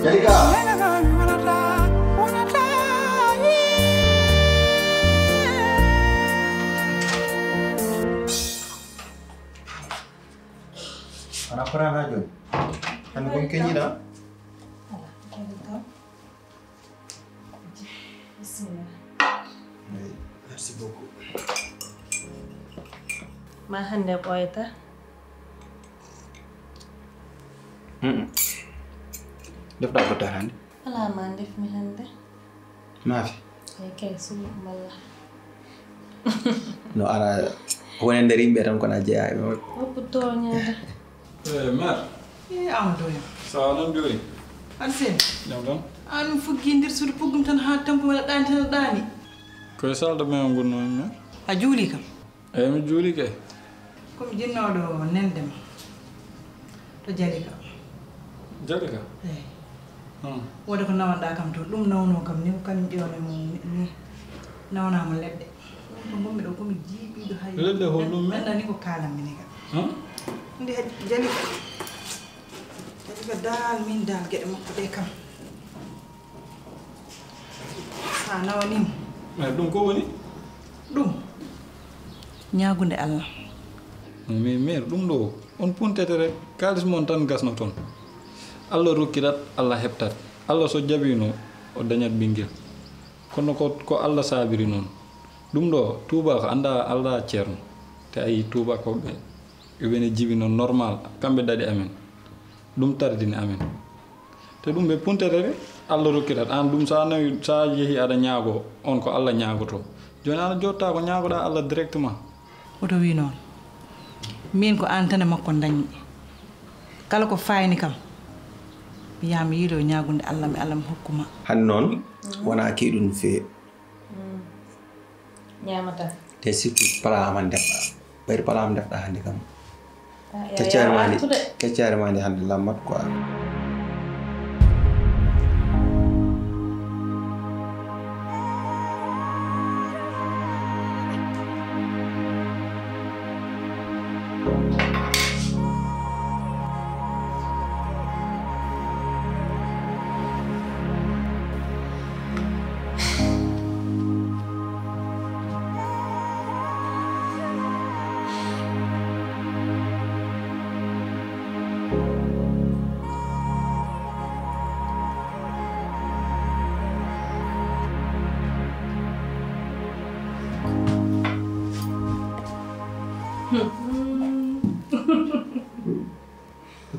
Jalika. Anak perang aja. Kan kau kini dah. Merci beaucoup. Ma hande ɓoyta defɗa ko tar hande ala ma defmi hande maafi ay kay sumu malla no ara woni nder yimɓe tan kono a jeeya woppu toñede Mer. Amadou ya. Salam jori. Alsen. Jam. An fuggi ndir suudu puggum tan ha tampo wala dani tan dani. Ko salda me gonno mer. A juuli kam. E mi juuli kay. Ko mi jinnodo nendem. To Jalika. Jalika. Woda ko nawanda kam to dum nawno kam ni kam ƴewne mo ni nawna mo ledde. Ko gommi do ko mi jibi do hay. Ledde hollum men. Nani ko kalam min ga. Ndi Jalika. Jalika dal min dal gede makko de kam. Sa nawani. Mais dum ko woni? Dum. Ñaagunde Allah. Mais mer dum do on puntete rek kalis mon tan gasno ton. Allah rokkirat Allah heptat. Allah so jabino o dañat bingel. Kono ko Allah sabiri non. Dum do tuba ko anda Allah ceerno. Te ay tuba ko be wene jibino normal kambe dadi amen. Dum tardini amen. Te dum be puntete rek Allah rokkirat an dum sa nawi sa yehi ada ñaago on ko Allah ñaagoto. Joni ana jotta ko ñaagoda Allah directement. Oto wi non. Min ko antane makko dañi. Kala ko fayni kam. Mi yido ñaagunde Allah mi Allah hokkuma. han non wana kiidun fe ñamata te surtout pala man defɗa ɓayri pala am defɗa hande kam keccare mani hande lammat quoi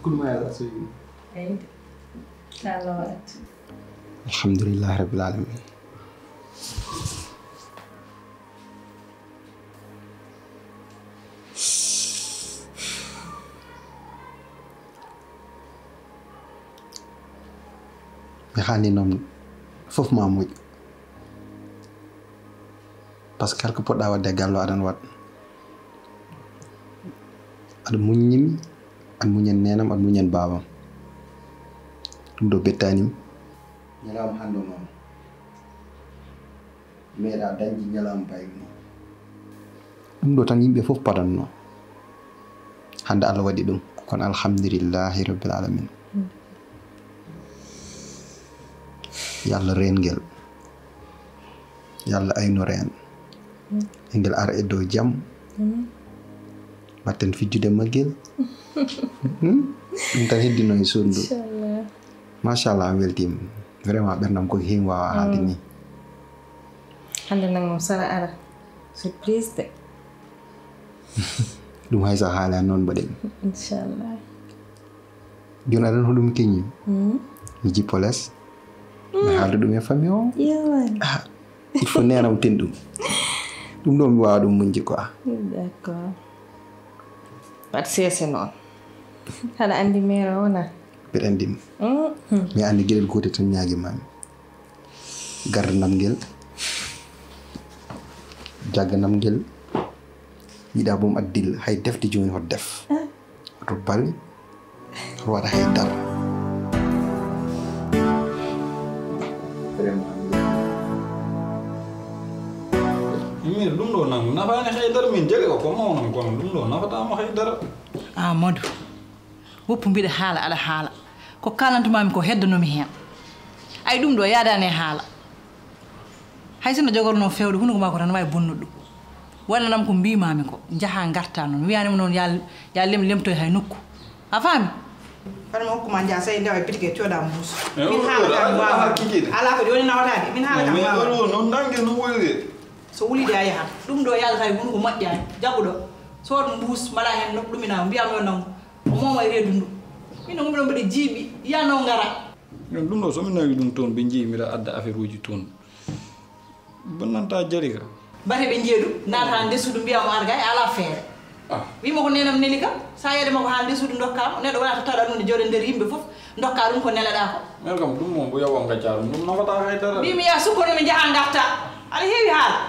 كل ما هذا أسوي عندي سالوات الحمد لله رب العالمين يعني نوم فوف ما موي باسكال كو بودا ودي غالو ادان وات اد muññimi ak muñen nenam ak muñen babam dum do betanim ñalam hando non meda danji ñalam bayno dum do tan yimbe fof padanno hande Allah wadi dum kon alhamdulillahi rabbil alamin yalla rengel yalla ayno ren engel ar e do jam batten fijjude magel tan heddino e sondu inchallah machallah weltim vraiment bernam ko hin wawa haalde ni hande nag moom sara ara surprise de dum haysa haala non baden inchallah jona dan hodum keñi mi jipoles mi haalde dum e famille o yawan il faut nenam tendum dum do mi wawa dum munji quoi d'accord wat sese non hada andi mera wona bet andim mi andi gelel gote tan nyaagi mami gardanam gel jaganam gel yida bom addil hay defdi joni hot def to bal wara hay dar Mir dum do nang nafaani haydara min jeli ko mawnon kono dum do nafata mo haydara Amadou. Woppu mbide haala ala haala. ko kalantuma mi ko heddanumi hen ay ɗum ɗo yaadani haala hay sinno jogorno fewde hunde ko ma ko tan wawi bonnuɗo walla nam ko mbimami ko jaaha garta noon wiyanima noon ya lemtoy hay nokku a faami fadama hokkuma jaa sayi ndewa pitike coɗa mbuus min haalata wawa ala ko joni nawatade min haalata wawa non nangue no wolide so wulide a yahat ɗum ɗo yalata hunde ko moƴƴani jaɓuɗo sood mbuus mbaɗa hen ɗuminama mbiyam yo naw o mooma e reedu ndu min ɗum ɗo mbiɗa jiiɓi yanaw ngara ɗum ɗo somi nawi ɗum toon ɓe jii mbiɗa adda affaire uji toon bonnanta jari ka bate ɓe jeeɗu naata ndesudu mbiyamo arga e ala feere wima ko nenam neli kam sa yeedema ko ha ndesudu dokkama neɗɗo wonata taɗa ɗum ne jooɗe nder yimɓe foof dokka ɗum ko neleɗa ko men kam ɗum moom bo yawo gacca ɗum ɗum nafata haydara mbimi ya sukkonomi jaaha garta aɗa heewi haala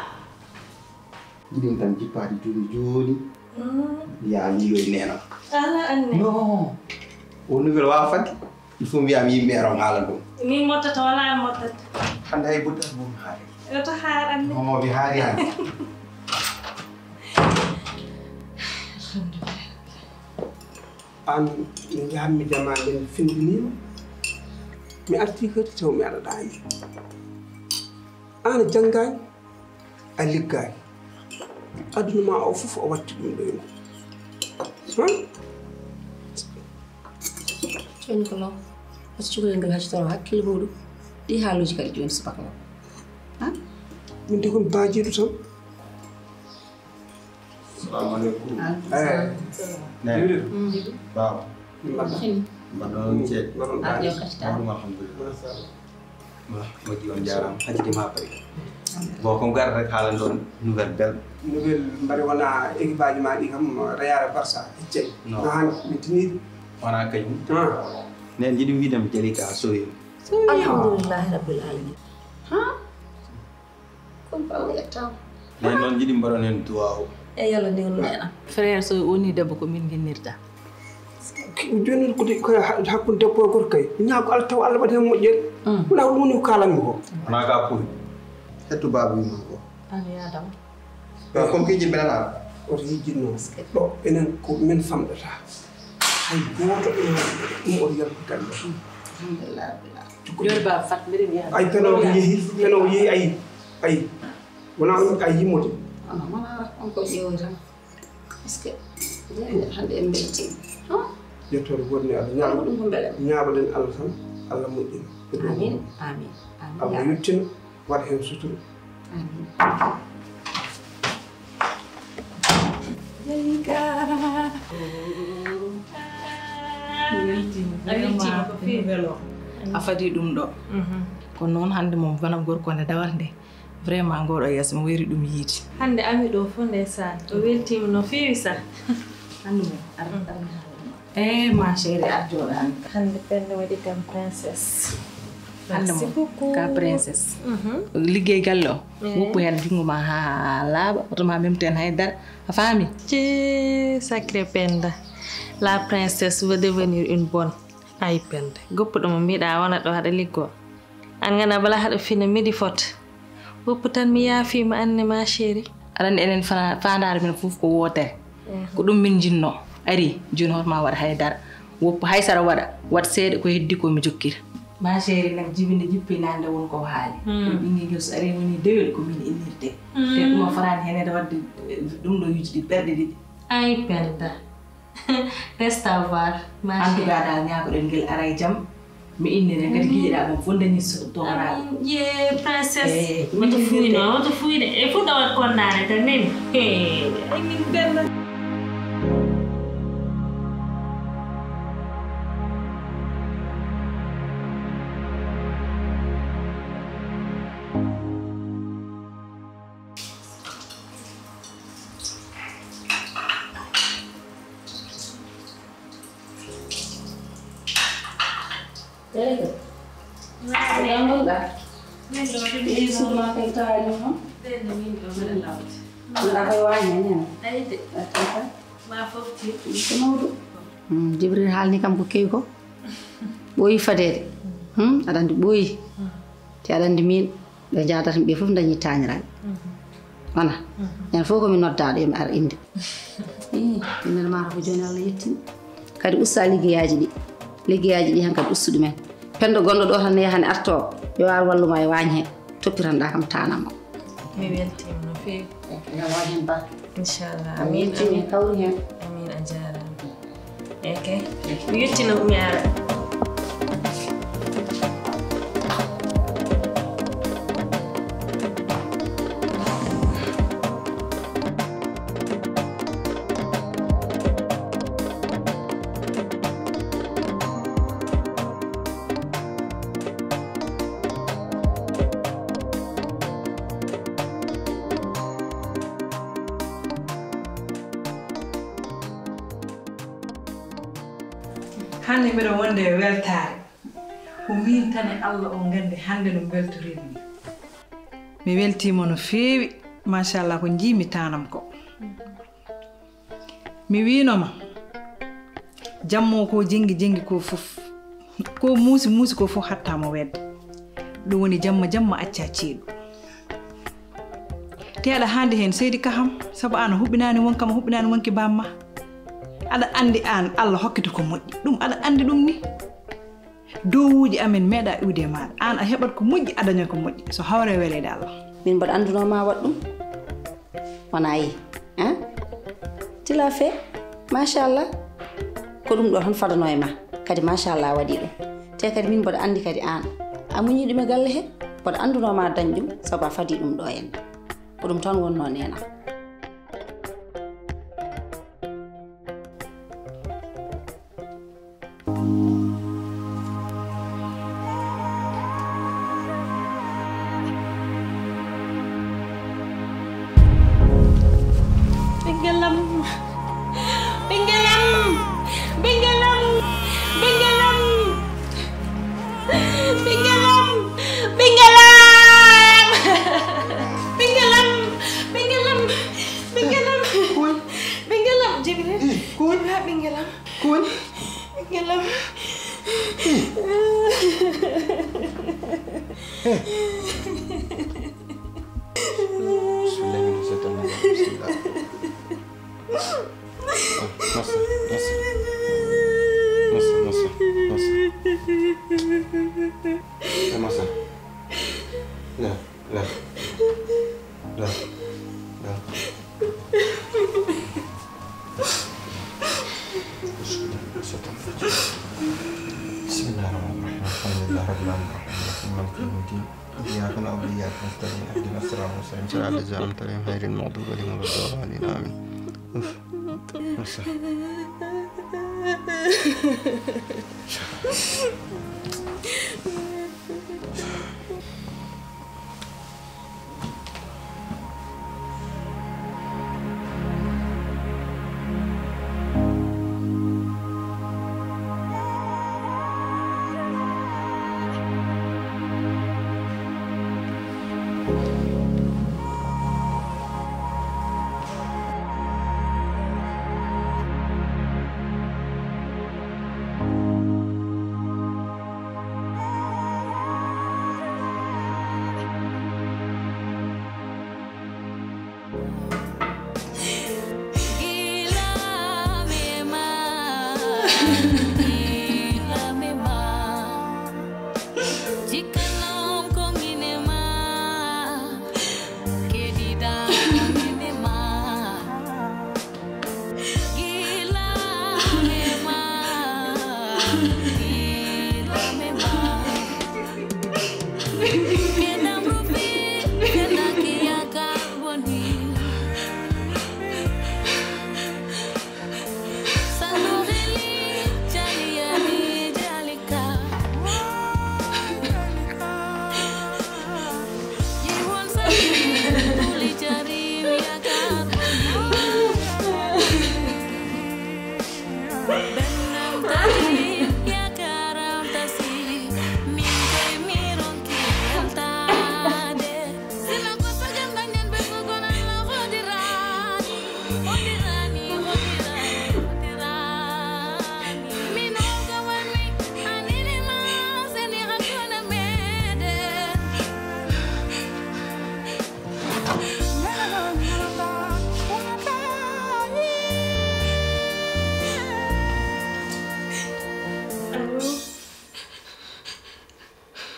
ɗin tan jippade joni ya liyoy nena ala anne non o nouvelle wawa fadde il faut mbiyami yimɓe ron haala ɗum min mottata wala an mottata hande hay buddat mum haali yoto haar anne non mi haali hande an mi jahammi jama nden findinima mi arti kadi taw mi aɗaɗani an a janggani a liggani aduna ma o fof o watti ɗum ɗo joni ko law oso cukalel ngal haccitoro hakkille muɗum ɗi haaluji kadi joni subaka o min de komi baajiɗo tan salamu aleykum ne baba mbaɗon ceeɗ ɗum alhamdulillah moƴƴi on jarama hakkidima pari bon comme garata rek haalan ɗon nouvelle belɗo nouvelle mbaɗa wona équipe aji ma ɗi kam rayara barça heccayi no han min tiniɗi wona kañum nen jiɗi wiidemi jali ka sowima alhamdulillahi rabbil alamin kon bawo yettaw nen noon jiɗi mbaɗon hen duwa o e yalla ndewnu enam frère so woni debbo ko min guinnirta joni koye hakkude debbo e gorko kay ñaago allah taw allah waɗi hen moƴƴere wona ɗum woni ko kalanmi ko wona ka puy hetto baba wima ko an yadama comme que jiɗ benan ala oto yijjitno ɗo enen ko min famɗata hay goto ɗum oto yalko galle alhamdulillah rabbil alamin joni baba fat mbiɗa wiya ay penowo yeehi ayi wona a yimmode ana mana on ko ƴeewoy tan par ce que jeni hande en beltima yettode wonni allah ɗum ko beele ñaaɓalen allah tan allah moƴƴina amin amin allah yettina waɗa hen sutura amin Jalika weltima ko fewi welo a fadi ɗum ɗo kono noon hannde moom bana gorko nde dawata nde vraiment ngoɗo yeeso mo weri ɗum yiide hande ami ɗo fof ndeysan o weltima no fewi sa hannde moom arɗa ma chéri ar jooɗani hande pende waɗi kam princesse hannde merci moom beaucoup ka princesse liggey galle o woppu hen jungo ma ha laaɓa otoma memten haydara a faami sacré Penda la princesse veut devenir une bonne ay Penda goppuɗo mo mbiɗa wona ɗo haɗa liggo an gana bala haɗa fina midi fot woppu tan mi yaafima anne ma chéri aɗa enen fandare men fof ko wootere ko ɗum min jinno ari joni hotma waɗa haydara woppu haysara waɗa wat seeɗa ko heddi komi jokkira ma chéri nak jibinde jippinande won ko haali ɗum ɓinguel so ari woni dewel komin innirte te ɗuma farani henede wadde ɗum ɗo yuji ɗi ɓerɗe ɗiɗi ay Penda reste à voir en tout cas dal ñagoɗen guel ara e jaam mi innire kadi guiƴeɗa mom fof dañi toraɗo ye princesse woto fuyde e fuɗɗa wat konnare tan neni ay min Penda jibril haalni kam ko kewi ko ɓooyi fadede aɗa andi ɓooyi te aɗa andi min ɓe jadata ɓe fof dañi tañiraɓe wona ñande fof komi noddaɗo yomi ar inde innere mata ko joni allah yettini kadi usta liggeyaji ɗi liggeyaaji ɗi han kadi ustuɗi men pendo gonɗo ɗo tan yahani arto yo ar walluma e waañ he toppiranɗa kam tanama mi weltima no feewi ya waañ hen ba inchallah amin amin kawri hen amin a jarama eke mi yettina Umi Ara hande mbiɗa wonde e weltare ko min tan e Allah on gandi hande no beltorirmi mi weltima no feewi machallah ko jiimi tanam ko mi winoma jammo ko jengi ko fof ko muusi ko fof hattamo wedde ɗum woni jamma acca ceeɗu te aɗa hande hen seydi kaham saabu an huɓɓinani wonkama huɓɓinani wonki bamma aɗa andi an Allah hokkita ko moƴƴi ɗum aɗa andi ɗum ni dowuji amen meeɗa iwde e maɗa an a heɓat ko moƴƴi a daña ko moƴƴi so hawre welede Allah min mbaɗa andunoma waɗ ɗum wona yi tila fe machallah ko ɗum ɗo tan fadano e ma kadi machallah waɗi ɗum te kadi min mbaɗa andi kadi an a muñi ɗum e galle he mbaɗa andunoma dañ ɗum saabu a fadi ɗum ɗo henna ko ɗum tan wonno nena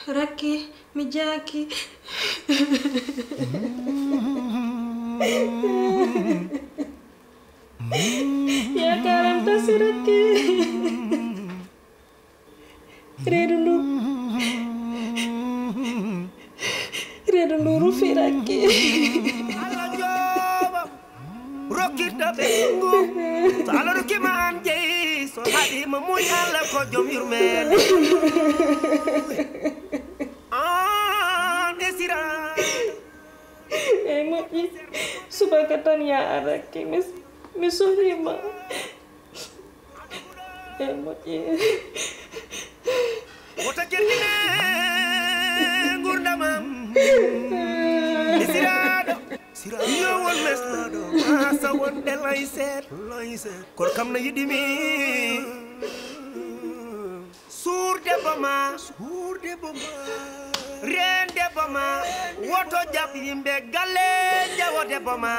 Rakki mi jaaki. Yaakaaram tasi Rakki. Reedu ndu rufi Rakki. Rokkirta ɓe ngu so Allah rokkima an jeyi so haɗima muñ Allah ko joom yurmede an esira Ei moƴƴi subaka tan ya Rakki mi sohlima. Ei moƴƴi wota jerdine gurdamam esiraɗo yo won mesɗo masa wonde layset kono kam no yiɗimi suurde boma rende boma woto jab yimɓe galle jawode boma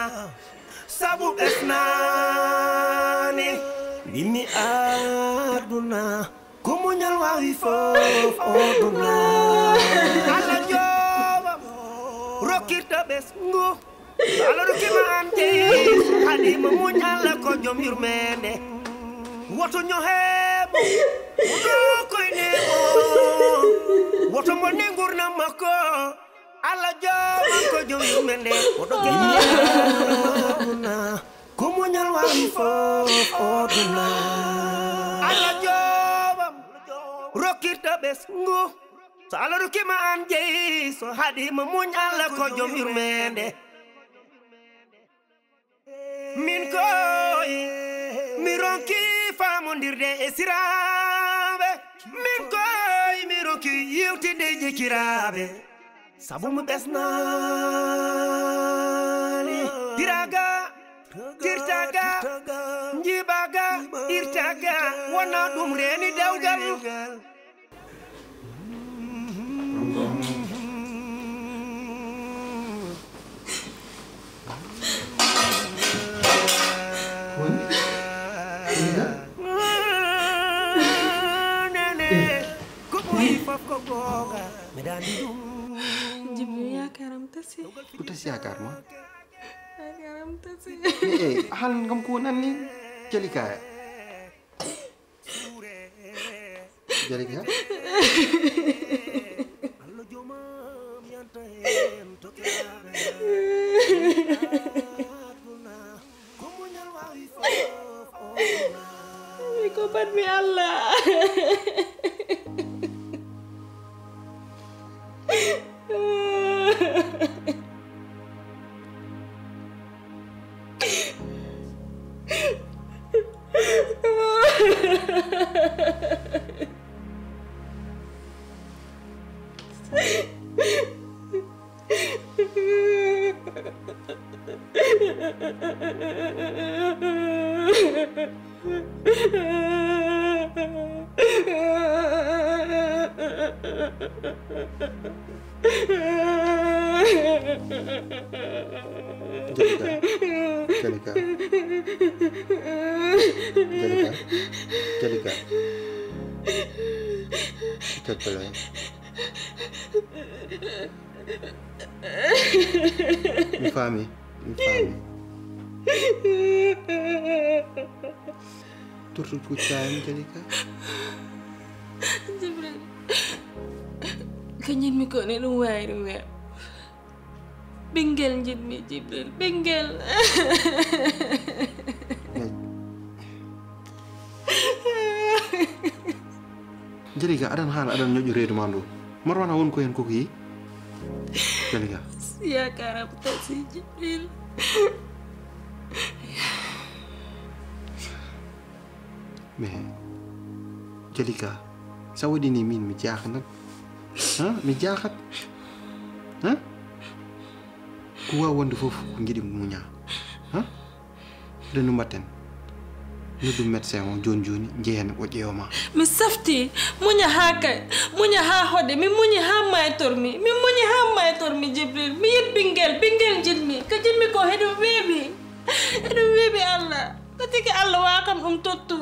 sabu ɓesnani mbimi aduna ko muñal wawi fof oduna Allah joɓa rokkirta ɓesngu Allah rokkima an jeyi haɗima muñ Allah ko joom yurmede woto ñoheɓo woto koyne o woto bonne gurnam makko Allah jooma ko joom yurmede woto geɗina ko muñal wawi fof oduna Allah joomam rokkirta ɓesngu so Allah rokkima an jeyi so haɗima muñ Allah ko joom yurmede min koy mi ronki famondirde e siraɓe min koy mi ronki yewtide jekiraɓe sabu mo ɓesnani tiraga tirtaga jibaga irtaga wona ɗum reni dewgal Jibril yaakaaram tasi. Ku tas yaakaar ma. Yaakaaram tasi. Hal ngam ko nan ni Jalika. Jalika. Ko pat mi Allah. Jalika. Kita pelai. Mi fami. Turut kucing Jalika. Jibril. Kanyen mi ko ne lu way ru we. Bingel njit mi Jibril, bingel. Jalika adan hal adan nyoju reedu mandu. Marwana won ko hen ko yi. Jalika. Yaakaaram tasi Jibril. Mais Jalika, sa wadi ni min mi jaax nak. Mi jaaxat. Ku wonde fofu ngidi muña. Denu maten. Nudu médecin on joni jehen o ƴeewma. Mi safti muña ha kay muña ha hode mi muñi ha maytormi Jibril mi yit bingel jilmi ko jilmi ko heɗum weeɓi Allah ko tigi Allah wa kam ɗum tottu.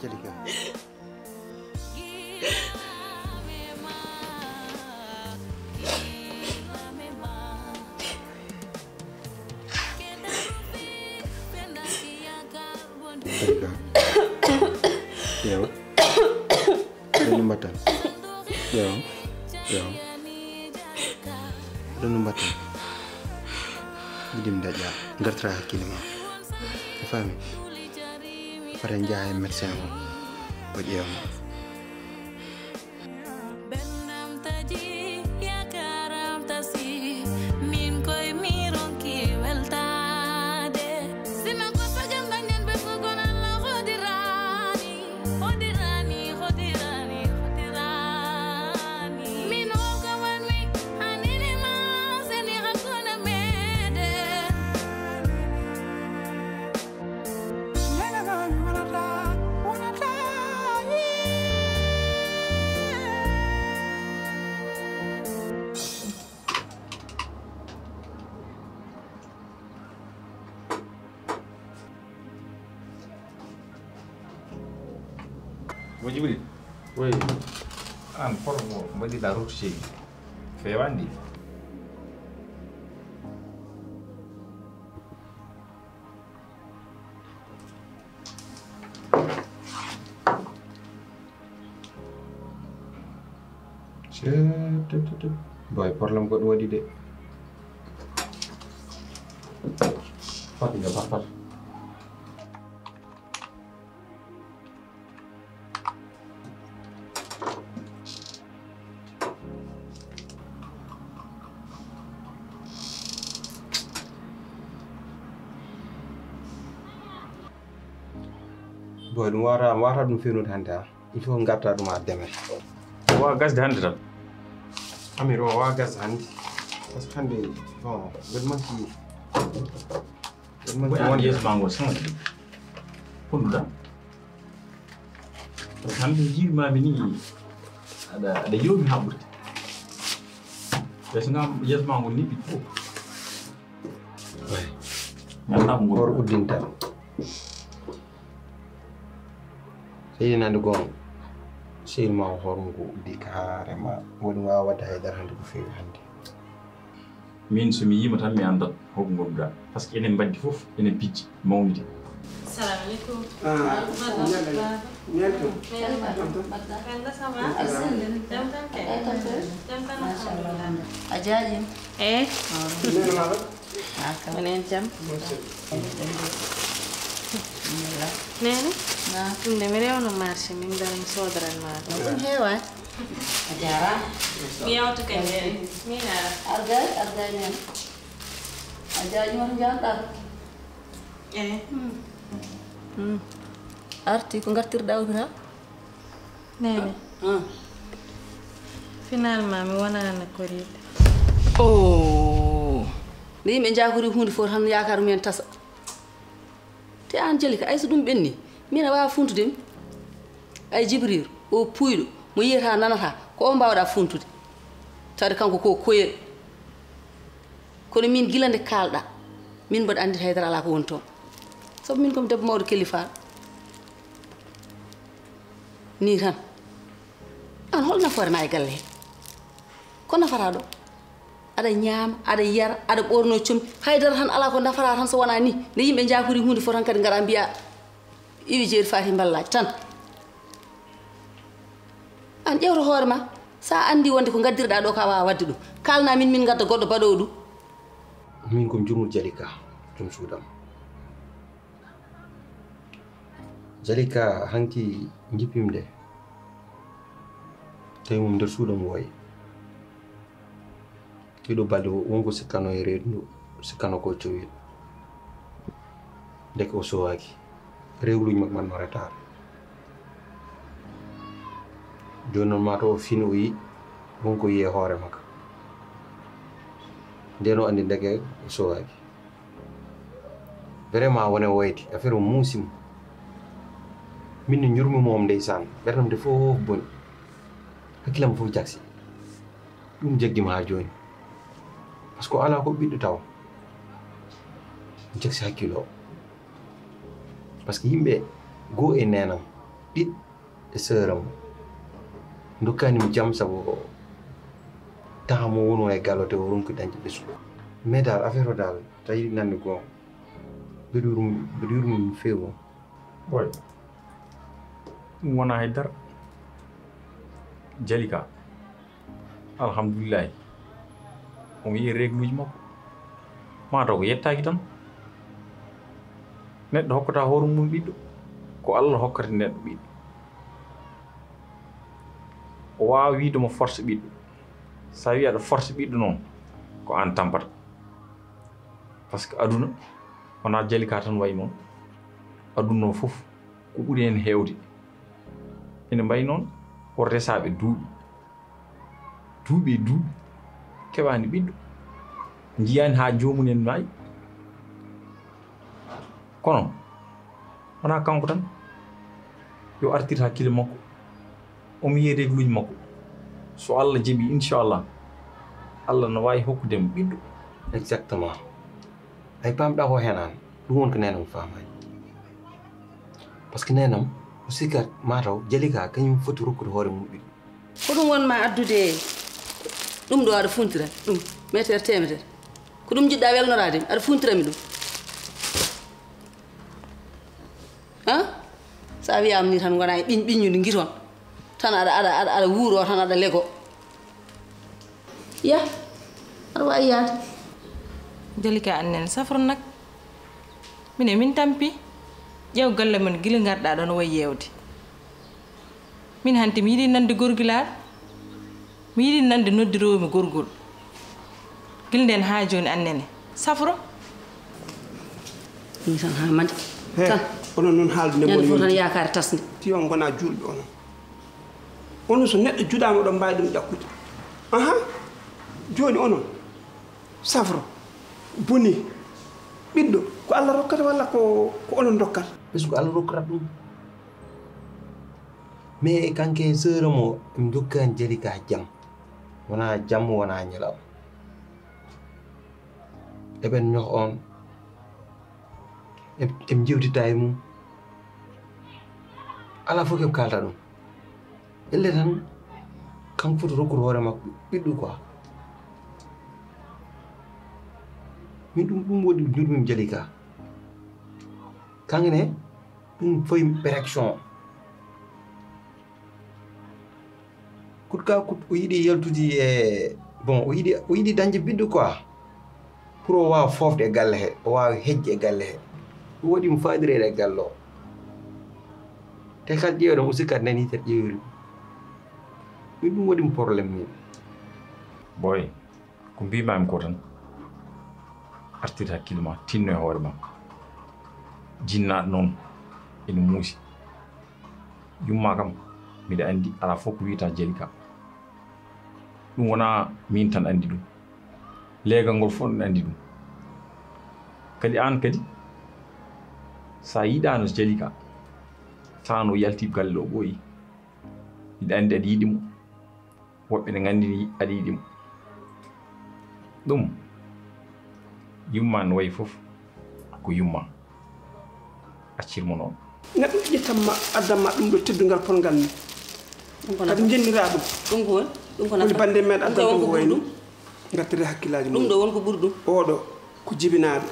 Jalika. Jalika. Yow. Danu mbatan. Yow. Danu mbatan. Gidim daja ngartra hakkilima. Fami. Fare njaay médecin mo. Ba jeewma. Jibril. Oui. An formo mbadi la route chez Fewandi. Boy, problem ko wadi de. Fat nga fat. Boy, ɗum wata ɗum fewnude hannde ha. Il faut garta ɗum ha deme. Wa gasde hande tan. Amir o wa gas hannde. Par ce que hannde bon, mbeɗa manki wonde yeso mango sama. Hunduɗa. Hande jiimami ni aɗa yomi haɓɓude. Yeso ngam yeso mango ni ɓi fof. Hor uddinta. Seydi nande gon sehil ma horngo uddi carrément woɗi wawa wadde haydara hannde ko feewi hannde. Min somi yima tan mi andat hoko gonɗuɗa par ce que enen mbaddi fof enen pijji mawnide. Assalamu alaikum. Ajaji. Menen jam. Nene? Ɗum de mi rewno marché min dara mi sodoran ma Ɗum heewa. A jarama. mi yawta kay jeri min ara Argay men. Ajaji won jaaɗa. Arti ko gartirɗa opita? Nene. Finalement mi wonani koride. Oh. Nde yimɓe jakori hunde fof tan yakaru men tasa. Te an Jalika ay so ɗum ɓenni min a wawa funtudemi ay Jibril o puyɗo mo yiyata nanata ko o mbawɗa funtude tawde kanko ko koyel kono min gila nde kalɗa min mbaɗa andita haydara ala ko woni toon sabu min komi debbo mawɗo kelifal ni tan an hol nafoore ma e galle he ko nafata ɗo aɗa ñaama aɗa yara aɗa ɓorno commi haydara tan ala ko nafata tan so wona ni nde yimɓe jakori hunde fof tan kadi gara mbiya iwi jeeri fati ballaji tan an ƴewto hoore ma sa andi wonde ko gaddirɗa ɗo ka wawa wadde ɗum kalna min gadda goɗɗo baɗowo ɗum min komi jumul Jalika jom suudam. Jalika hanki jippimde tawi mum nder suudam woyi kiɗo balɗe wonko sikkano e reedu ndu sikkano ko cowil deke o sowaki rewluji makko man no retare joni noon mata o fini o yi wonko yiye hoore makko nden o andi deke o sowaki vraiment wone woyde affaire o muusimo min no jurmimom ndeysan ɓerdam nde fof boni hakkillam fof jaksi ɗum jaggima ha joni par ce que ala ko ɓiɗɗo taw jaksi hakkilo o par ce que yimɓe goo e nenam ɗiɗ e sœuram dokkanimo jam sabu temps mo wono e gallote o ronki dañde ɓesgu mais dal affaire o dal ta yiɗi nande goonga mbeɗo yurmum feewo boy ɗum wona haydara Jalika alhamdulillahi omo yiyi règle uji makko mataw ko yettaki tan neɗɗo hokkata hoore mum ɓiɗɗo ko Allah hokkata neɗɗo ɓiɗɗo o wawa wiide mo force ɓiɗɗo sa wi aɗa force ɓiɗɗo noon ko an tampata par ce que aduna wona Jalika tan way noon aduna o fof ko ɓuuri hen heewde ene mbayi noon o resaɓe duuɓi keɓani ɓiɗɗo jiyani ha jomumen maayi kono wona kanko tan yo artir hakkille makko omo yiye régluji makko so Allah jaɓi inchallah Allah no wawi hokkudemo ɓiɗɗo exactement ay pamɗa ko hen an ɗum woni ko nenam famani par ce que nenam o sikkat mataw Jalika kañum foti rokkude hoore mum ɓiɗɗo ko ɗum wonma addude ɗum ɗo aɗa funtira ɗum métere temetere ko ɗum jiɗɗa welnorade mi aɗa funtirami ɗum han sa wiyama ni tan gona e ɓiññude guiton tan aɗa wuuro tan aɗa lego ya aɗa wawi yaade Jalika annen safro nak mine min tampi ƴeew galle men gila garɗa ɗo no wayi yewde min hanti mi yiɗi nande gorgulaɗo mi yiɗi nande noddirowomi gorgol gila nden ha joni annene safro ni tan ha mande tan onon noon haalde nde ñande fof tan yakare tasde ti on gona julɓe onon so neɗɗo juɗama ɗo mbawi ɗum ƴakkude joni onon safro boni ɓiɗɗo ko Allah rokkata walla ko onon dokkata ɓesgu Allah rokkata ɗum mais kanke sœuram o emi dokkani Jalika jam wona jamma wona ñalaw eɓen ñoh on em jewtita e mum ala fof keɓe kalta ɗum elle tan kanko foti rokkude hoore makko ɓiɗɗo quoi min ɗum waɗi jurmim Jalika kankene ɗum foyi pérection kutka o yiɗi yaltude e bon o yiɗi dañde ɓiɗɗo quoi pour o wawa fofde e galle he o wawa hejje e galle he ɗum waɗimo fadirede e galle o te kala ƴeewɗam o sikkat nani tan ƴeewiri min ɗum waɗimo probléme min boy ko mbimami ko tan artirde hakkille ma tinno e hoore ma jinnaɗo noon ene muusi yumma kam mbiɗa andi ala fof ko wiyata Jalika ɗum wona min tan andi ɗum leegal ngol fof ɗum andi ɗum kadi an kadi sa yiɗano Jalika tano yalti galle o ɓooyi mbiɗa andi aɗa yiɗimo woɓɓe ne gandini aɗa yiɗimo ɗum yumma no wayi fof ko yumma accirmo noon neɗɗo ƴettanma addanma ɗum ɗo teddugal polngal ni kadi jennira ɗum ɗum ko woni ɗum ko woni bande men addan ɗum ko wayni gattire hakkillaji ɗum ɗo wonko ɓuri ɗum oɗo ko jibinaɗo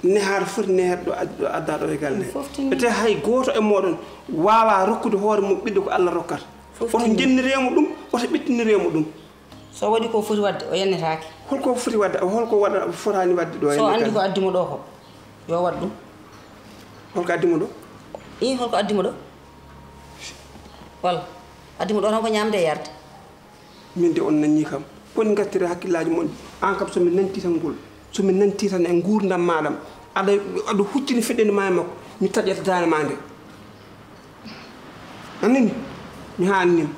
nehaɗo foti neherɗo adda ɗo e galle ete hay goto e moɗon wawa rokkude hoore mum ɓiɗɗo ko Allah rokkata oto jenniremo ɗum oto ɓittiniremo ɗum so waɗi ko foti wadde o yannetake holko foti wadde holko waɗa fotani wadde ɗo so andi ko addimo ɗo ko yo waɗ ɗum holko addimo ɗo i holko addimo ɗo walla addimo ɗo tan ko ñamde e yarde min de on nanni kam poni gattire hakkillaji moƴƴi an kam somin nanti tan ngol somin nanti tan e gurdam maɗam aɗa huccini feɗɗeni ma e makko mi taƴata dane ma nde annini mi hannima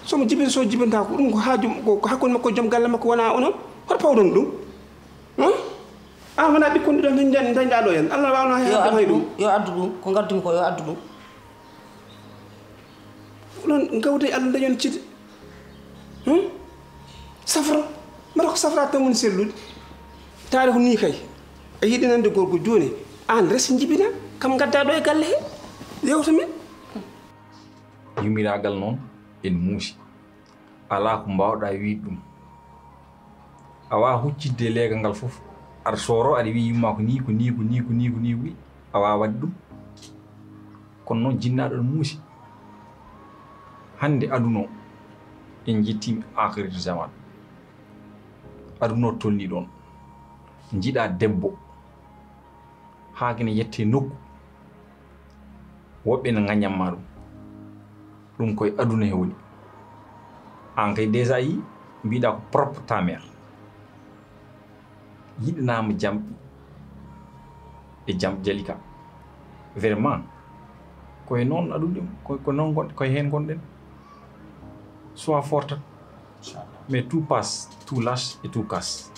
somo jibin so jibinta ko ɗum ko haajum ko hakkude makko joom galle makko wona onon hoto pawɗon ɗum an wona ɓikkonɗi ɗon tan dañɗa ɗo hen Allah wawno hay ɗum yo addu ɗum ko gaddumi ko yo addu ɗum oɗon gawde Allah dañon cide safra mbaɗa ko safra tan woni sellude taade ko ni kay a yiɗi nande gorko joni an resi jibina kam gadda ɗo e galle he yewta min yummiragal noon en muusi ala ko mbawɗa wiide ɗum awa huccidde leegal ngal fof aɗa sooro aɗa wi yumma ko ni ko ni ko ni ko ni ko ni wi awa waɗde ɗum kono noon jinnaɗo ɗo muusi hande aduna o en jettimi akhiratu zaman aduna o tolni ɗon jiiɗa debbo haa kene yette nokku woɓɓe ne ŋañanma ɗum koye aduna he woni an kay déjà yi mbiɗa ko propre ta mère yiɗanama jamɗi e jam Jalika vraiment koye noon aduna ko noon koye hen gonɗen sois fort tan mais tout passe tout lâche et tout casse.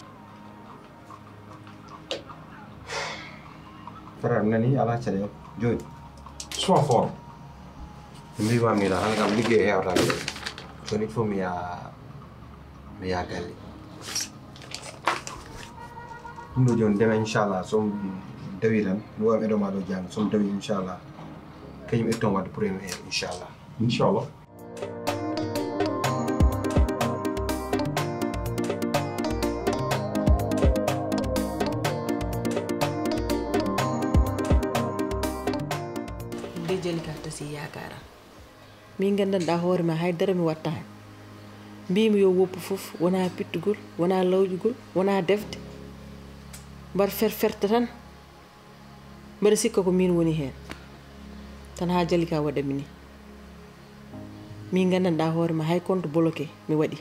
frère nani ala caɗele joni sois fort. mbimami la hande kam liggey hewta joni il faut mi ya galle ɗum ɗo joni ndema inchallah somi dawi tan mi wami eɗoma ɗo jang somi dawi inchallah kañum etton wadde pour en hen inchallah inchallah. Jalika tasi yakara min gandanɗa hoore ma haydara mi watta hen mbimi yo woppu fof wona pittugol wona lawƴugol wona defde mbar ferferta tan mbaɗa sikka ko min woni hen tan ha Jalika waɗami ni min gandanɗa hoore ma hay compte bloqué mi waɗi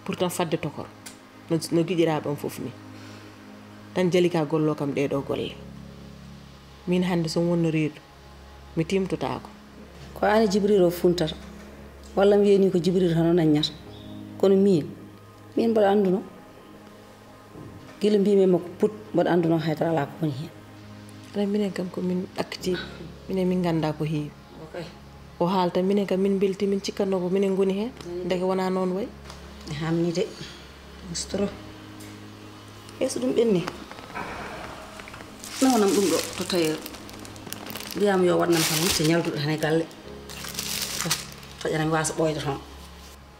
pourtant fadde tokor no guiƴiraɓam fof ni tan Jalika gollo kam ɗeɗo golle min hande son wonno reedu mi timtotako ko ani Jibril o funtata walla mi wiyani ko Jibril hono naññata kono min mbaɗa anduno gila mbimi makko put mbaɗa anduno haydara ala ko woni hen aɗa minen kam ko min ɗakkitiɓe minen min ganda ko heewi o haalta minen kam min belti min cikkanno ko minen goni hen ndeke wona noon way hamni de mustoro yeeso ɗum ɓenni nawanam ɗum ɗo to tailleur mbiyam yo waɗnam tan wucce ñalduɗo tan e galle faƴana mi wasa ɓoyde toon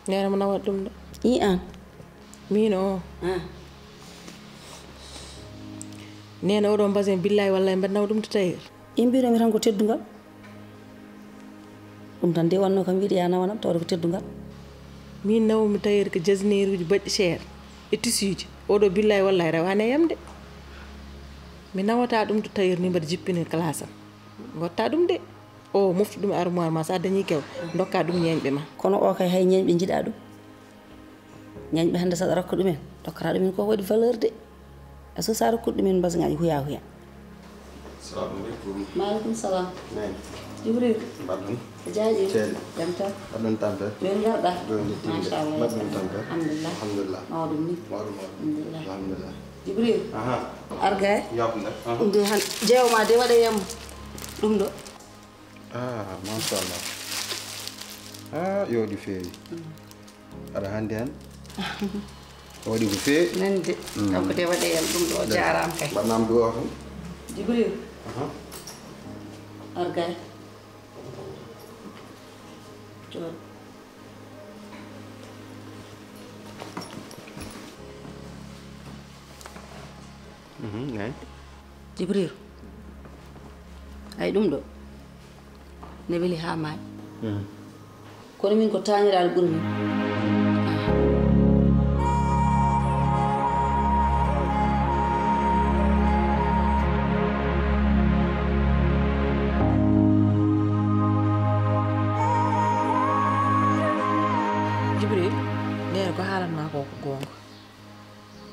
nena mo nawat ɗum ɗo i an min o nena oɗo basin billahi wallahi mbaɗa nawa ɗum to tailleur i mbiromi tan ko teddugal ɗum tan de wanno kam wiide ya nawanam tawde ko teddugal min nawmi tailleur ko jasneer uji baɗɗi cher e tissuji oɗo billahi wallahi rewane yam de mi nawata ɗum to tailleur ni mbaɗa jippini classe am gotta ɗum de o mofti ɗum armoire ma sa dañi kew dokka ɗum ñeñɓe ma kono o kay hay ñeñɓe jiiɗa ɗum ñeñɓe hande saɗa rokka ɗumen dokkata ɗumen ko waɗi valeur de so sa rokkuɗo ɗumen mbasgaji huya huya. Assalamu alaikum. Maaleykum salam. Nayi. Jibril. Mbaɗɗon. Jaaji. Ceeli. Jam tan. Mbaɗɗon tampere. Ɓen garɗa. Jonde timde. Machallah. Mbaɗɗon tampere. Alhamdulillah. Alhamdulillah. Mawɗum ni. Mawɗum. Alhamdulillah. Alhamdulillah. Jibril. Aha. Arga e. Yopnde. ɗum de han jeewma de waɗa yamma ɗum ɗo. Machallah. Yooɗi feewi. Aɗa hande han waɗi ko feewi nande kanko de waɗe yam ɗum ɗo jarama kay mbaɗnam ɗo o tan Jibril arga e jooɗo nayi Jibril ay ɗum ɗo ne weli ha maayi kono min ko tañiral ɓuuri min Jibril nena ko haalanma ko ko gonga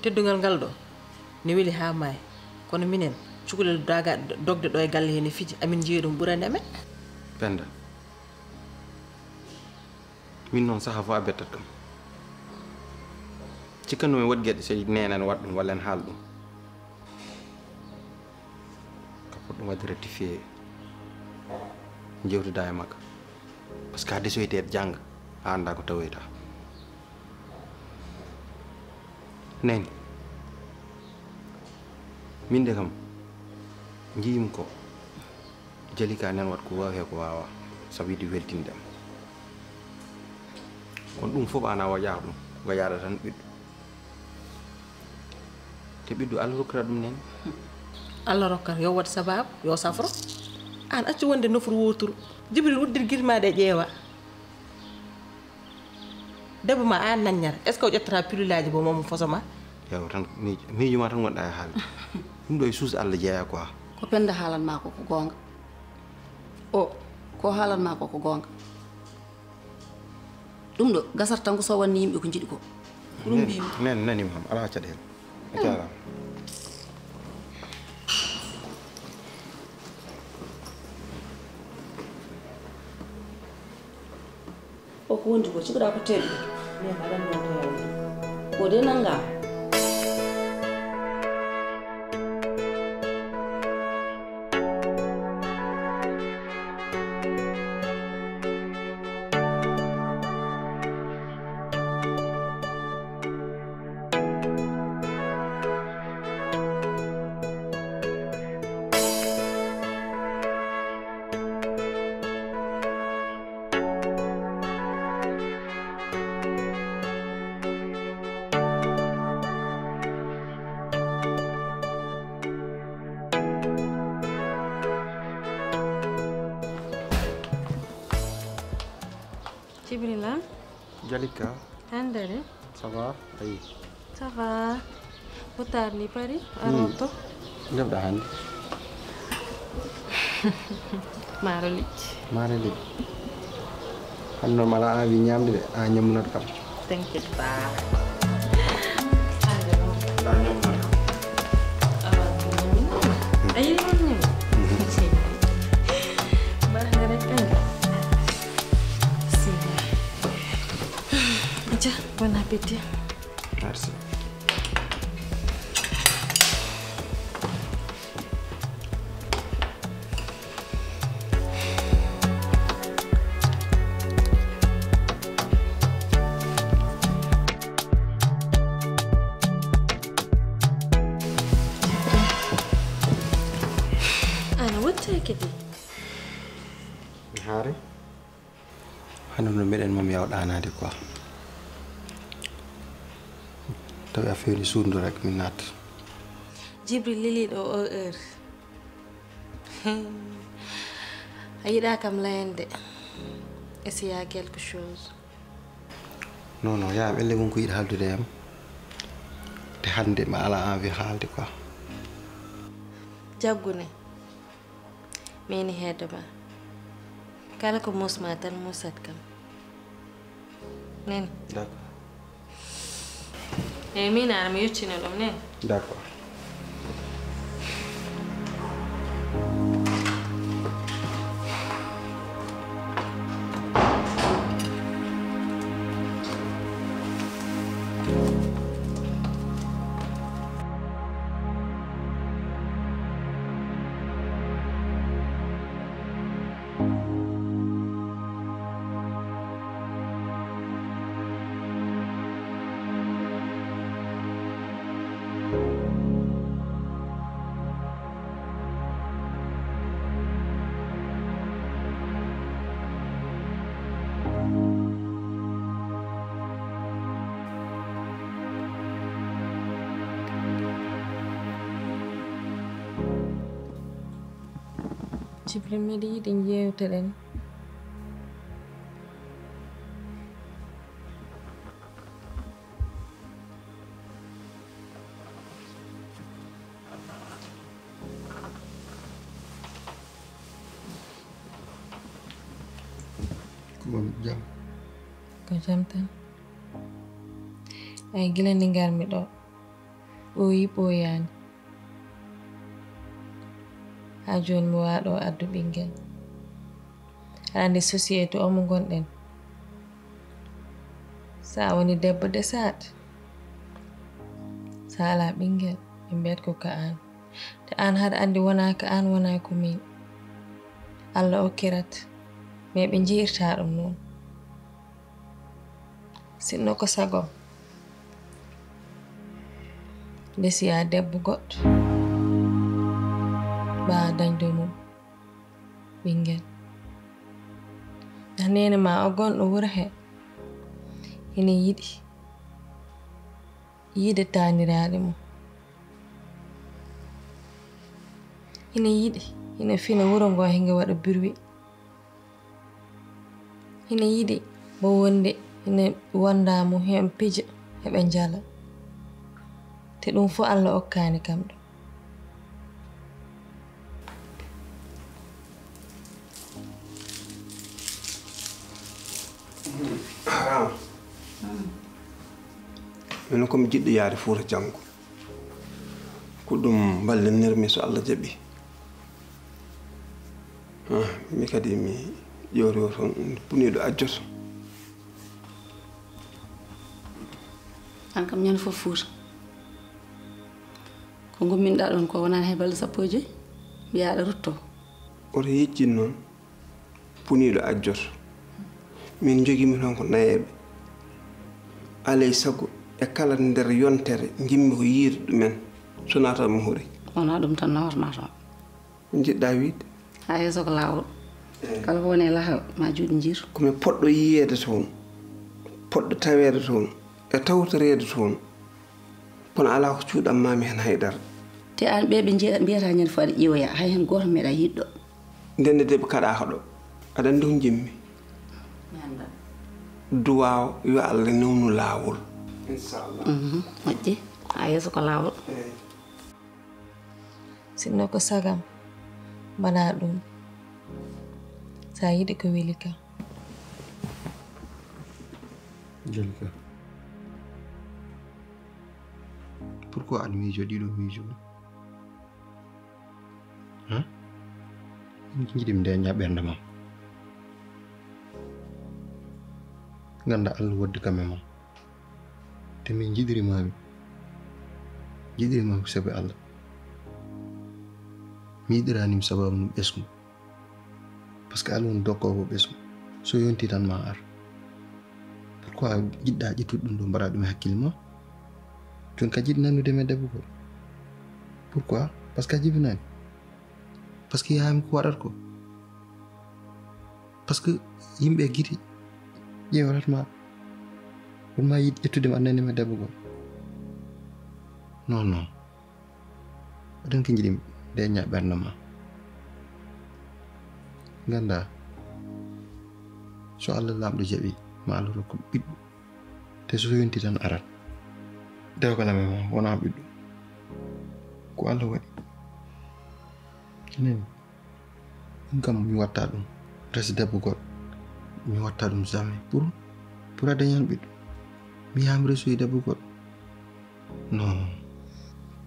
teddugal ngal ɗo ne weli ha maayi kono minen cukalel daga dogde ɗo e galle hene fiji amin jeeyi ɗum ɓurani amen Penda min noon saaha fo a bettat kam cikkannomi waɗi gueɗe so nenan waɗ ɗum walla en haal ɗum ka poɗɗum wadde rectifié jewtuda e makka par ce que ha desoytede jangga a anda ko tawoyta nani min de kam jiimi ko Jalika nan wat ko wawe ko wawa sabi di weltindem kon ɗum fof ana waƴa ɗum waƴaɗa tan ɓiɗɗo te ɓiɗɗo Allah rokkata ɗum nen Allah rokkata yo wat sabab yo safro an accu wonde nofru woturu Jibril uddir guirmade e ƴeewa debbo ma an naññata est ce que o ƴettata pilulaji bo momo fosoma yaw tan miijuma tan gonɗa e haalde ɗum ɗo e suus Allah jeeya quoi ko penda haalanma ko gonga o ko haalanma ko gonga ɗum ɗo gasata tan ko so wanni yimɓe ko jiɗi ko ɗum mbimi nen nanima ham ala caɗele a jarama o ko wondi ko cikoɗa ko teɗɗo ko de nanga Jibril hein? Jalika Andere ça va ayi ça va Utar ni pari aroto ndemɗa hande Maro liƴƴi mare liƴƴi hande noon mala envie ñamde de a ñamnat kam t'inquiète pas a ñamnat kam ayi wonni baax nga rek kay si aja bon appétit merci kedi haare hande no meɗen mom yaw ɗanade quoi tawi a feeri suudu rek min naata Jibril leliɗo o heure a yiɗa kam layande est ce y a quelque chose non non yaam elle wonko yiɗi haaldude yam te hande mi ala envie haalde quoi jaggune meni heddoma kala ko musma tan musat kam nen d'accord min ara mi yeccino ɗum nen d'accord Jibril miɗo yiɗi jewteten ko jam ko jam tan ay gila ndi garmi ɗo ɓooyi ɓooyani ha joni mi waɗo addu ɓinguel hande société o mo gonɗen sa woni debbo desat sa ala ɓinguel ɓe mbiyat ko ka an te an haɗa andi wona ka an wona ko min Allah okkirat mais ɓe jiirta ɗum noon sinno ko sagom ndesiya debbo goɗɗo ba dañde mum ɓingel nene ma o gonɗo wuro he ene yiɗi yiide taaniraaɗe mum ene yiɗi ene fina wuro ngo hinga waɗa birwi ene yiɗi bo wonde ene wondamo hen pija heɓe njala te ɗum fo Allah okkani kam ɗo min komi jiɗɗo yaade Fuuta janngo ko ɗum ballinirmi so Allah jaɓi mi kadi mi ƴewto toon puniiɗo ajjoto an kam ñande fof Fuuta ko gumminɗa ɗon ko wonani hay balɗe 15 mbiya aɗa rutto oto yeccin noon puniiɗo ajjoto min jogimi toon ko nayeɓe alay sago e kala nder yontere jimmi ko yiide ɗumen sona taw mi huri wona ɗum tan nawatma toon jiɗɗa wiide ha yeeso ko lawol kala ko woni e lahaw ma juuɗe jiitu komi poɗɗo yiyeede toon poɗɗo taweede toon e tawtoreede toon kono ala ko cuuɗam mami hen haydara te an ɓeɓe mbiyata ñande fo aɗa ƴiwoya hay hen goto meeɗa yiɗɗo ndende deɓe kaɗaka ɗo aɗa andi ko jimmi duwaw yo Allah newnu laawol inchallah moƴƴi ha yeeso ko laawol sinno ko sagam mbaɗa ɗum sa yiɗi ko weli ka Jalika pourquoi aɗa miijo ɗiɗo miijoɗo jiɗimi ndeña ɓernde mam ganda Allah waddi kam e mam te min jiɗirimami ko sabi Allah mi yiɗiranimi sababu no ɓesgu par ce que Allah woni dokkowo ɓesgu so yonti tan ma ar pourquoi jiɗɗa ƴettude ɗum ɗo mbaɗa ɗum e hakkille ma joni ka jiɗi nannudema e debbo ko pourquoi par ce que a jibinani par ce que yahami ko waɗata ko par ce que yimɓe guiti ƴewatatma wonma yiɗi ƴettudema annanima e debbo ko non non oɗon ko jiɗi ndeña ɓernde ma ganda so Allah lamɗo jaɓi ma Allah rokku ɓiɗɗo te so yonti tan arat dewgal amen ma wona ɓiɗɗo ko Allah waɗi anani ɗum kam mi watta ɗum resi debbo goɗɗo mi watta ɗum jamais pour a dañan ɓiɗɗo mi yahami resoyi debbo goɗɗo non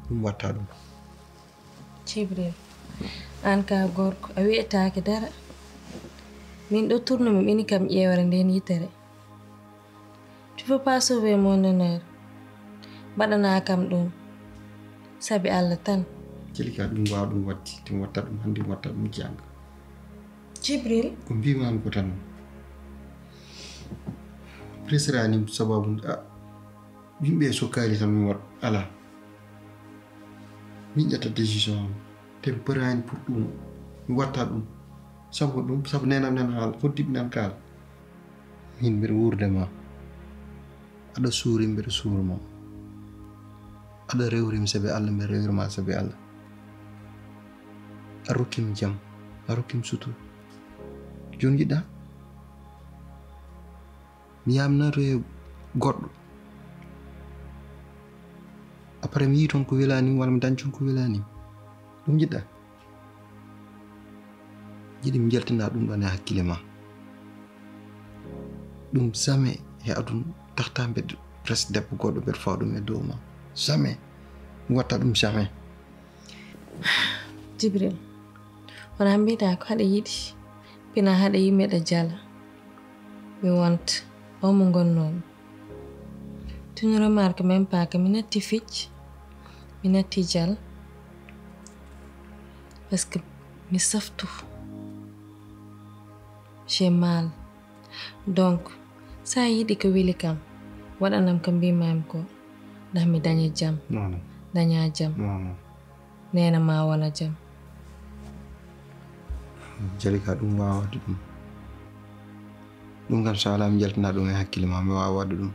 ɗum watta ɗum Jibril an ka gorko a wiyetake dara min ɗo tournomi ɓini kam ƴewere nden yitere tu veux pas sauver mon honneur mbaɗana kam ɗum sabi Allah tan Jalika ɗum wawa ɗum watti te mi watta ɗum hande mi watta ɗum janga Jibril ko mbimami ko tan presirani sababu yimɓe so kaali tan mi wat ala min ƴetta décision am te mi parani pour ɗum mi watta ɗum sabu nenam nen haala hoddiɓe nan kaala min mbiɗa wurdema aɗa suuri mbiɗa suurma aɗa rewrimi sabi Allah mbiɗa rewrima sabi Allah a rokkimi jam a rokkimi sutur joni jiɗɗa mi yamnatoye goɗɗo après mi yi toon ko welanima walla mi dañi toon ko welanima ɗum jiɗɗa jiɗi mi jaltina ɗum ɗon e hakkille ma ɗum jamais e aduna tahta mbeɗa resi debbo goɗɗo mbeɗa fawa ɗum e dow ma jamais mi watta ɗum jamais Jibril wona mbiyata ko haɗa yiɗi pina haɗa yimmeɗa jala mi wonta o mo gonnomi tu ne remarque même pas que mi natti ficc mi natti jal parce que mi saftu j'ai mal donc sa yiɗi ko weli kam waɗanam ko mbimami ko ndax mi daña jam daña jam nena ma wona jam Jalika ɗum wawa wadde ɗum ɗum kam so wala mi jaltina ɗum e hakkille ma mi wawa wadde ɗum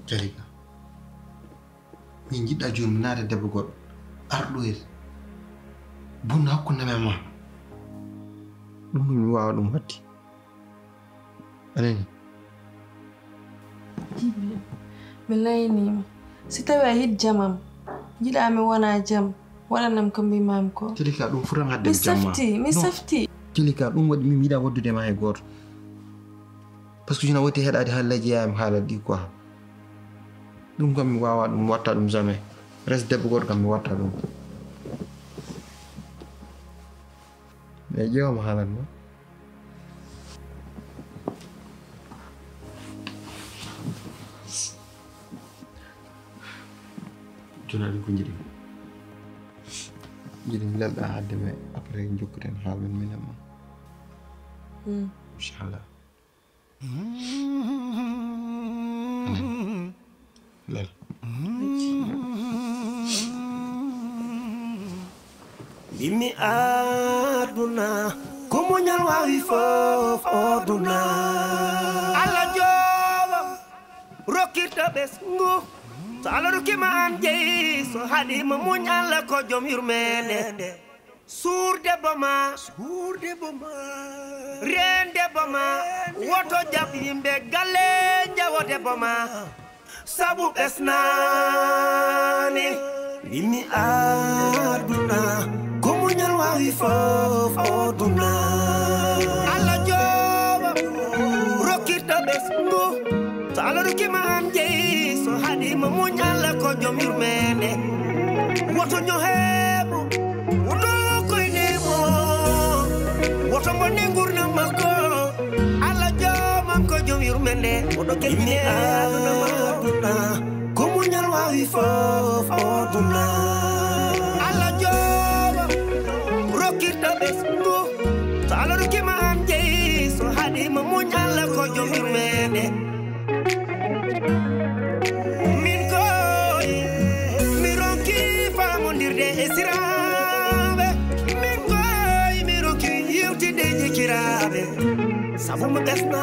Jalika min jiɗɗa joni mi naata debbo goɗɗo arɗoyde bonno hakkunde men ma ɗum mi wawa ɗum wadde anani Jibril mi laynima si tawi a hit jamam jiɗami wona jam waɗanam ko mbimami ko Jalika ɗum furan hadde mi safti Jalika ɗum waɗi min yiɗa waddude ma e goto par ce que jona woti heɗade haallaji yayam haalat ɗi quoi ɗum kam mi wawa ɗum watta ɗum jamais res debbo goto kam mi watta ɗum mais ƴewama haalat ma joni aɗa ko jiɗi mi lelɗa hadde me après jokkuten haal men minen ma inchallah lel Bimi aduna ko muñal wawi fof oduna Allah jooɓam rokkirta ɓesngu so Allah rokkima an jeyi so haɗima muñ Allah ko joom yurmede suurde boma rende boma woto jaɓ yimɓe galle jawote boma sabu ɓesnani Bimi aduna ko muñal wawi fof oduna Allah jooɓam rokkirta ɓesngu so Allah rokkima an jeyi so haɗima muñ Allah ko joom yurmede woto ñoheɓo woto koynemo woto bonni gurdam makko Allah joomam ko joom yurmede oɗo Bimi aduna ko muñal wawi fof oduna Allah jooɓam rokkirta ɓesngu so Allah rokkima an jeyi so haɗima muñ Allah ko joom yurmede min koy mi ronki famodirde e siraɓe min koy mi ronki yewtide jekiraɓe sabu mo ɓesna